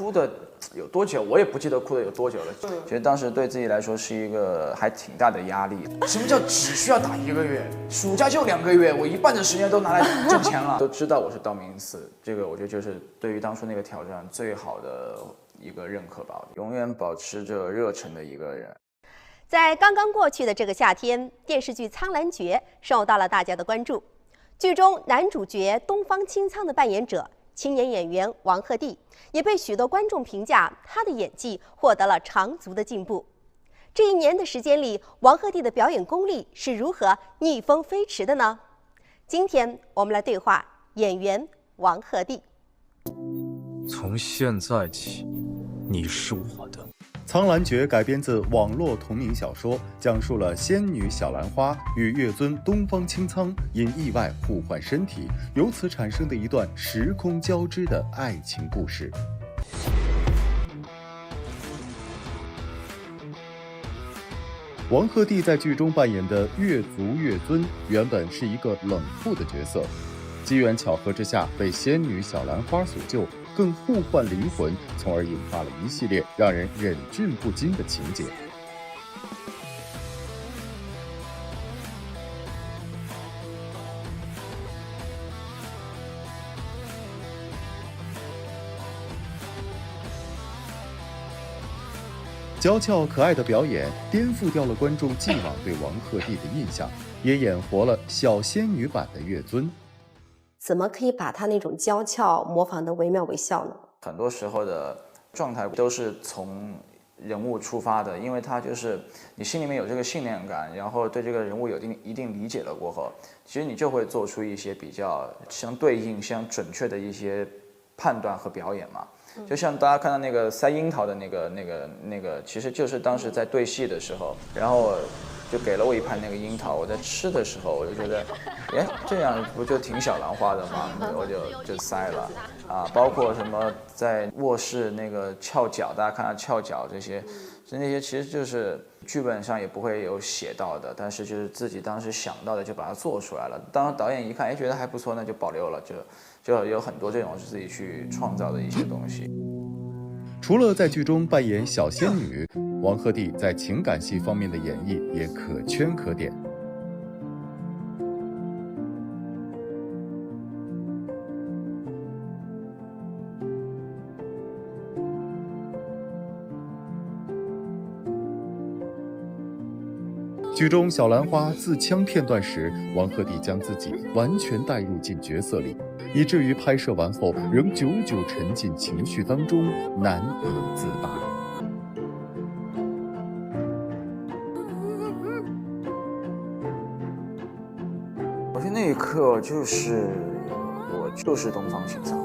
哭的有多久，我也不记得哭的有多久了。其实当时对自己来说是一个还挺大的压力。什么叫只需要打1个月？暑假就2个月，我一半的时间都拿来挣钱了。都知道我是道明寺，这个我觉得就是对于当初那个挑战最好的一个认可吧。永远保持着热忱的一个人。在刚刚过去的这个夏天，电视剧《苍兰诀》受到了大家的关注。剧中男主角东方青苍的扮演者青年演员王鹤棣，也被许多观众评价他的演技获得了长足的进步。这1年的时间里，王鹤棣的表演功力是如何逆风飞驰的呢？今天我们来对话演员王鹤棣。从现在起，你是我的。《苍兰诀》改编自网络同名小说，讲述了仙女小兰花与月尊东方青苍因意外互换身体，由此产生的一段时空交织的爱情故事。王鹤棣在剧中扮演的月族月尊，原本是一个冷酷的角色，机缘巧合之下被仙女小兰花所救，更互换灵魂，从而引发了一系列让人忍俊不禁的情节。娇俏可爱的表演颠覆掉了观众既往对王鹤棣的印象，也演活了小仙女版的月尊。怎么可以把他那种娇俏模仿得惟妙惟肖呢？很多时候的状态都是从人物出发的，因为他就是你心里面有这个信念感，然后对这个人物有一定理解了过后，其实你就会做出一些比较相对应、相准确的一些判断和表演嘛。就像大家看到那个塞樱桃的那个，其实就是当时在对戏的时候，然后就给了我一盘那个樱桃，我在吃的时候我就觉得，哎，这样不就挺小兰花的吗？我就塞了啊，包括什么在卧室那个翘脚，大家看到翘脚这些，那些其实就是剧本上也不会有写到的，但是就是自己当时想到的就把它做出来了。当导演一看，哎，觉得还不错，那就保留了，就有很多这种是自己去创造的一些东西。除了在剧中扮演小仙女，王鹤棣在情感戏方面的演绎也可圈可点。剧中小兰花自枪片段时，王鹤棣将自己完全带入进角色里，以至于拍摄完后仍久久沉浸情绪当中，难以自拔。我觉得那一刻就是我就是东方青苍。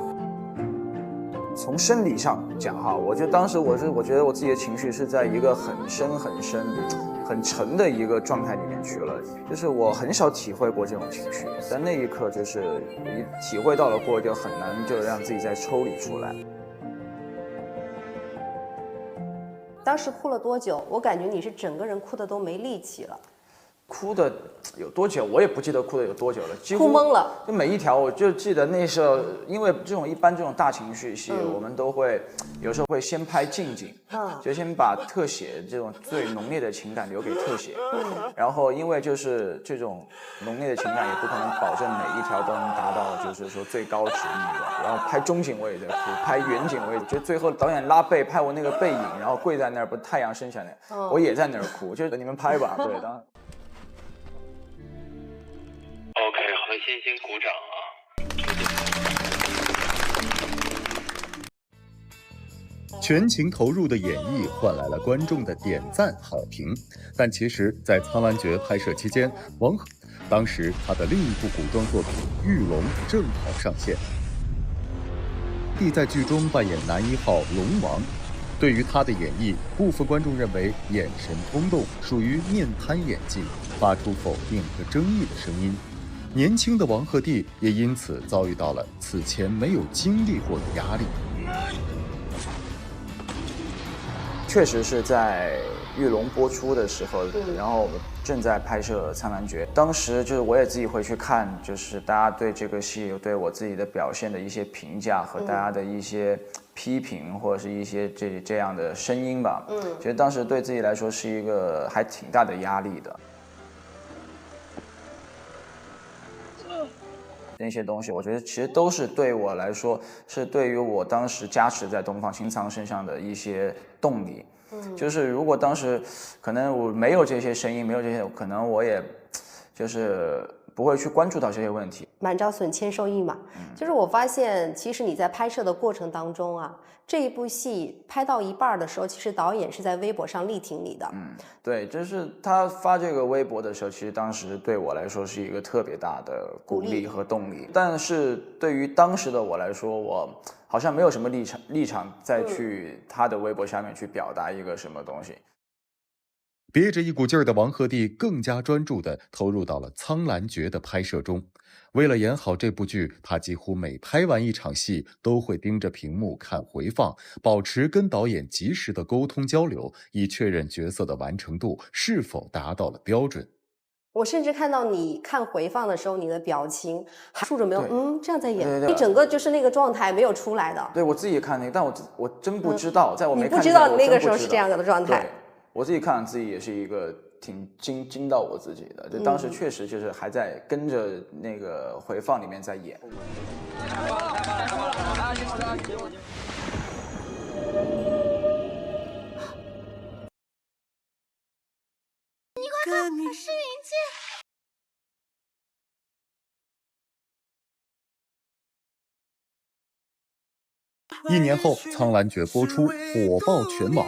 从生理上讲哈，我觉得当时我觉得我自己的情绪是在一个很深很沉的一个状态里面去了，就是我很少体会过这种情绪，但那一刻就是你体会到了过，就很难就让自己再抽离出来。当时哭了多久？我感觉你是整个人哭的都没力气了。哭的有多久，我也不记得哭的有多久了，几乎哭懵了。就每一条，我就记得那时候，因为一般这种大情绪戏，我们都会有时候会先拍近景，就先把特写这种最浓烈的情感留给特写，然后因为就是这种浓烈的情感也不可能保证每一条都能达到就是说最高值那个，然后拍中景我也在哭，拍远景我也，就最后导演拉背拍我那个背影，然后跪在那儿，不太阳升起来，我也在那儿哭，就是你们拍吧，对，当然。OK， 好，先鼓掌啊！全情投入的演绎换来了观众的点赞好评，但其实，在《苍兰诀》拍摄期间，当时他的另一部古装作品《玉龙》正好上线，在剧中扮演男1号龙王。对于他的演绎，部分观众认为眼神空洞，属于面瘫演技，发出否定和争议的声音。年轻的王鹤棣也因此遭遇到了此前没有经历过的压力。确实是在玉龙播出的时候，然后正在拍摄《苍兰诀》，当时就是我也自己回去看，就是大家对这个戏对我自己的表现的一些评价和大家的一些批评或者是一些这样的声音吧。其实当时对自己来说是一个还挺大的压力的。那些东西，我觉得其实都是对我来说，是对于我当时加持在东方青苍身上的一些动力。就是如果当时可能我没有这些声音，没有这些，可能我也就是不会去关注到这些问题。满招损，谦受益嘛。就是我发现，其实你在拍摄的过程当中啊，这一部戏拍到一半的时候，其实导演是在微博上力挺你的。对，就是他发这个微博的时候，其实当时对我来说是一个特别大的鼓励和动力。但是对于当时的我来说，我好像没有什么立场再去他的微博下面去表达一个什么东西。憋着一股劲儿的王鹤棣更加专注地投入到了《苍兰诀》的拍摄中。为了演好这部剧，他几乎每拍完一场戏都会盯着屏幕看回放，保持跟导演及时的沟通交流，以确认角色的完成度是否达到了标准。我甚至看到你看回放的时候，你的表情还竖着眉头，这样在演，对你整个就是那个状态没有出来的。对，我自己看那个，但我真不知道，在我没你看不知道你那个时候时候是这样的状态。对，我自己看自己也是一个挺惊到我自己的，就当时确实就是还在跟着那个回放里面在演。跟你是一切。1年后，《苍兰诀》播出，火爆全网。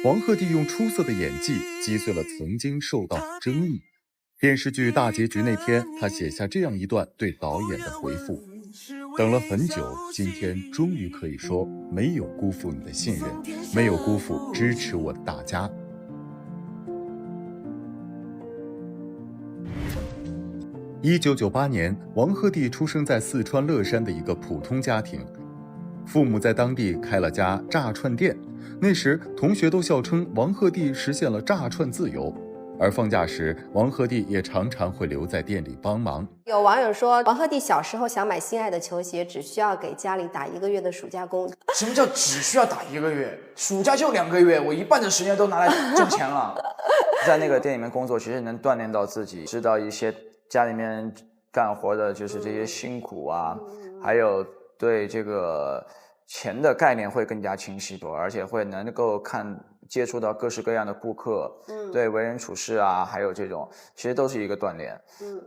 王鹤棣用出色的演技击碎了曾经受到争议。电视剧大结局那天，他写下这样一段对导演的回复：等了很久，今天终于可以说，没有辜负你的信任，没有辜负支持我的大家。1998年，王鹤棣出生在四川乐山的一个普通家庭，父母在当地开了家炸串店。那时，同学都笑称王鹤棣实现了炸串自由。而放假时，王鹤棣也常常会留在店里帮忙。有网友说，王鹤棣小时候想买心爱的球鞋，只需要给家里打1个月的暑假工。什么叫只需要打1个月？暑假就2个月，我一半的时间都拿来挣钱了。在那个店里面工作，其实能锻炼到自己，知道一些家里面干活的就是这些辛苦啊，还有对这个钱的概念会更加清晰多，而且会能够接触到各式各样的顾客，对为人处事啊，还有这种，其实都是一个锻炼。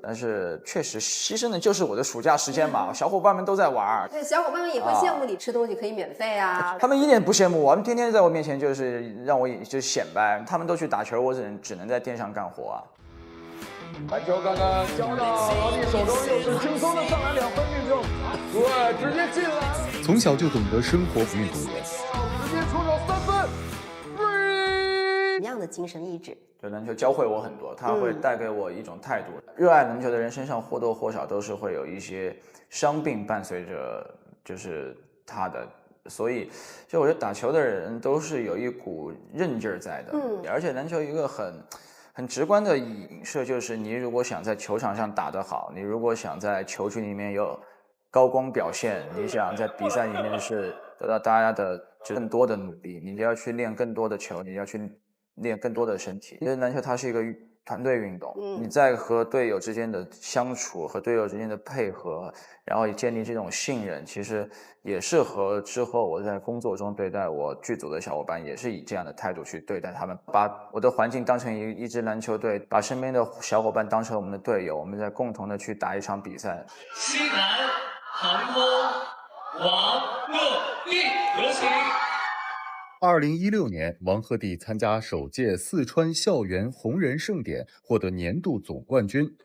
但是确实牺牲的就是我的暑假时间嘛，小伙伴们都在玩，对，小伙伴们也会羡慕你吃东西可以免费啊。他们一点不羡慕我，他们天天在我面前就是让我就显摆，他们都去打球，我只能在店上干活啊。篮球刚刚交到老弟手中，又是轻松的上篮2分命中，对，直接进篮。从小就懂得生活运动员，直接出手3分。一样的精神意志，对篮球教会我很多，它会带给我一种态度。热爱篮球的人身上或多或少都是会有一些伤病伴随着，就是他的。所以，就我觉得打球的人都是有一股韧劲儿在的。而且篮球一个很直观的影射就是，你如果想在球场上打得好，你如果想在球局里面有高光表现，你想在比赛里面是得到大家的更多的努力，你就要去练更多的球，你要去练更多的身体。因为篮球它是一个团队运动，你在和队友之间的相处和队友之间的配合，然后建立这种信任，其实也是和之后我在工作中对待我剧组的小伙伴也是以这样的态度去对待他们，把我的环境当成一支篮球队，把身边的小伙伴当成我们的队友，我们在共同的去打一场比赛。西南航空王鹤棣，有请。2016年，王鹤棣参加首届四川校园红人盛典，获得年度总冠军。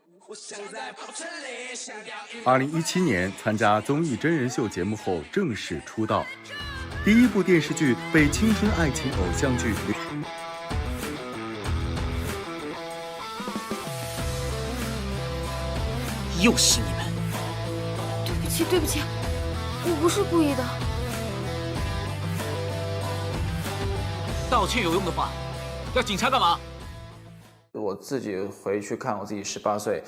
2017年，参加综艺真人秀节目后正式出道，第一部电视剧被青春爱情偶像剧。又是你们！对不起，我不是故意的。道歉有用的话，要警察干嘛？我自己回去看我自己18岁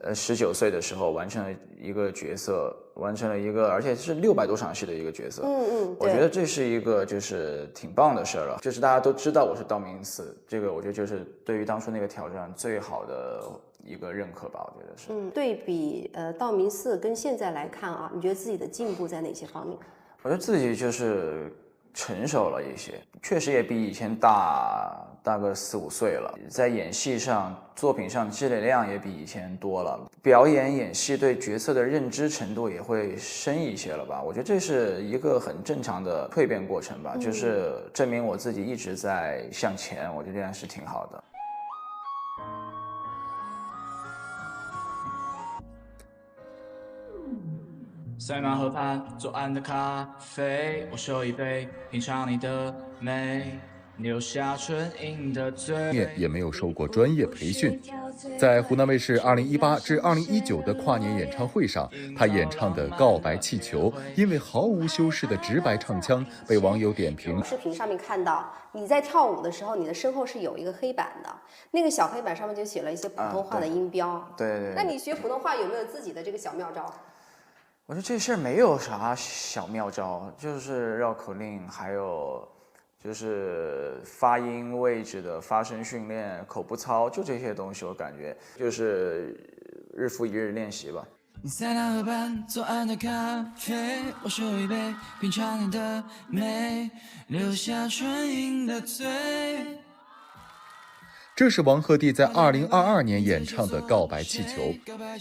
，19岁的时候完成了一个角色，完成了一个而且是600多场戏的一个角色。我觉得这是一个就是挺棒的事儿了，就是大家都知道我是道明寺，这个我觉得就是对于当初那个挑战最好的一个认可吧，我觉得是。对比道明寺跟现在来看啊，你觉得自己的进步在哪些方面？我觉得自己就是成熟了一些，确实也比以前大个4、5岁了，在演戏上、作品上积累量也比以前多了，表演、演戏对角色的认知程度也会深一些了吧。我觉得这是一个很正常的蜕变过程吧，就是证明我自己一直在向前，我觉得这样是挺好的。塞纳河畔左岸的咖啡，我手一杯，品尝你的美，留下纯饮的醉。也没有受过专业培训，在湖南卫视2018至2019的跨年演唱会上，他演唱的《告白气球》，因为毫无修饰的直白唱腔，被网友点评。视频上面看到你在跳舞的时候，你的身后是有一个黑板的，那个小黑板上面就写了一些普通话的音标。对。那你学普通话有没有自己的这个小妙招？我觉得这事儿没有啥小妙招，就是绕口令，还有就是发音位置的发声训练、口部操，就这些东西，我感觉就是日复一日练习吧。你在那河畔左岸的咖啡，我手一杯，品尝你的美，留下纯饮的醉。这是王鹤棣在2022年演唱的《告白气球》，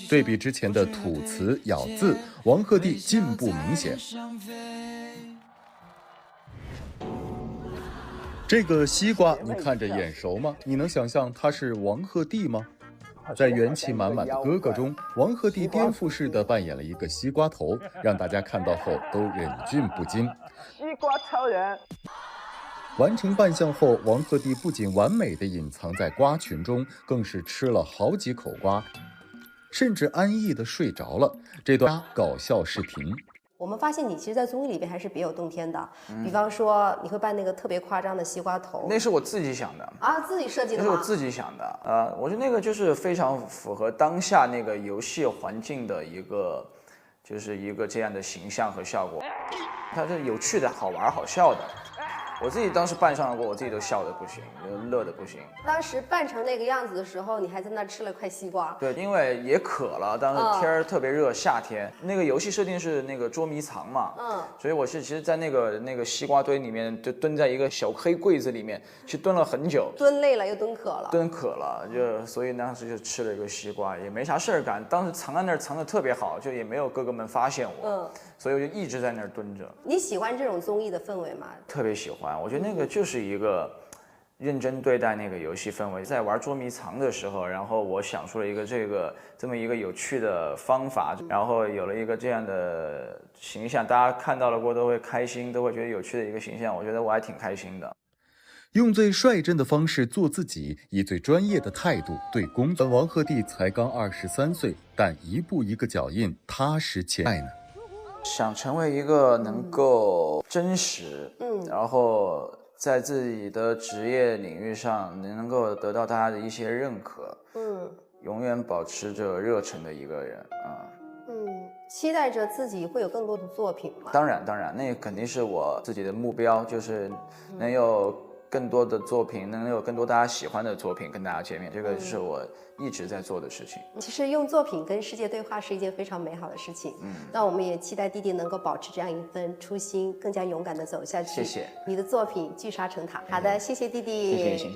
对比之前的吐词咬字，王鹤棣进步明显。这个西瓜你看着眼熟吗？你能想象他是王鹤棣吗？在元气满满的哥哥中，王鹤棣颠覆式的扮演了一个西瓜头，让大家看到后都忍俊不禁。西瓜超人。完成扮相后，王鹤棣不仅完美地隐藏在瓜群中，更是吃了好几口瓜，甚至安逸地睡着了。这段搞笑视频，我们发现你其实，在综艺里边还是别有洞天的。比方说，你会扮那个特别夸张的西瓜头，那是我自己想的啊，自己设计的吗？那是我自己想的。我觉得那个就是非常符合当下那个游戏环境的一个，就是一个这样的形象和效果。它是有趣的、好玩、好笑的。我自己当时扮上过，我自己都笑得不行，乐得不行。当时扮成那个样子的时候，你还在那吃了块西瓜。对，因为也渴了，当时天儿特别热，夏天。那个游戏设定是那个捉迷藏嘛，所以我是其实，在那个西瓜堆里面，就蹲在一个小黑柜子里面，去蹲了很久。蹲累了又蹲渴了。蹲渴了，所以当时就吃了一个西瓜，也没啥事儿干。当时藏在那儿藏得特别好，就也没有哥哥们发现我。所以我就一直在那儿蹲着。你喜欢这种综艺的氛围吗？特别喜欢，我觉得那个就是一个认真对待那个游戏氛围。在玩捉迷藏的时候，然后我想出了一个这么一个有趣的方法，然后有了一个这样的形象，大家看到了过都会开心，都会觉得有趣的一个形象，我觉得我还挺开心的。用最率真的方式做自己，以最专业的态度对公。王鹤棣才刚23岁，但一步一个脚印，踏实且爱呢。想成为一个能够真实，然后在自己的职业领域上能够得到大家的一些认可，永远保持着热忱的一个人啊。期待着自己会有更多的作品吗？当然，那肯定是我自己的目标，就是能有更多的作品，能有更多大家喜欢的作品跟大家见面，这个是我一直在做的事情。其实用作品跟世界对话是一件非常美好的事情。那我们也期待弟弟能够保持这样一份初心，更加勇敢地走下去。谢谢。你的作品聚沙成塔。好的，谢谢弟弟。谢谢。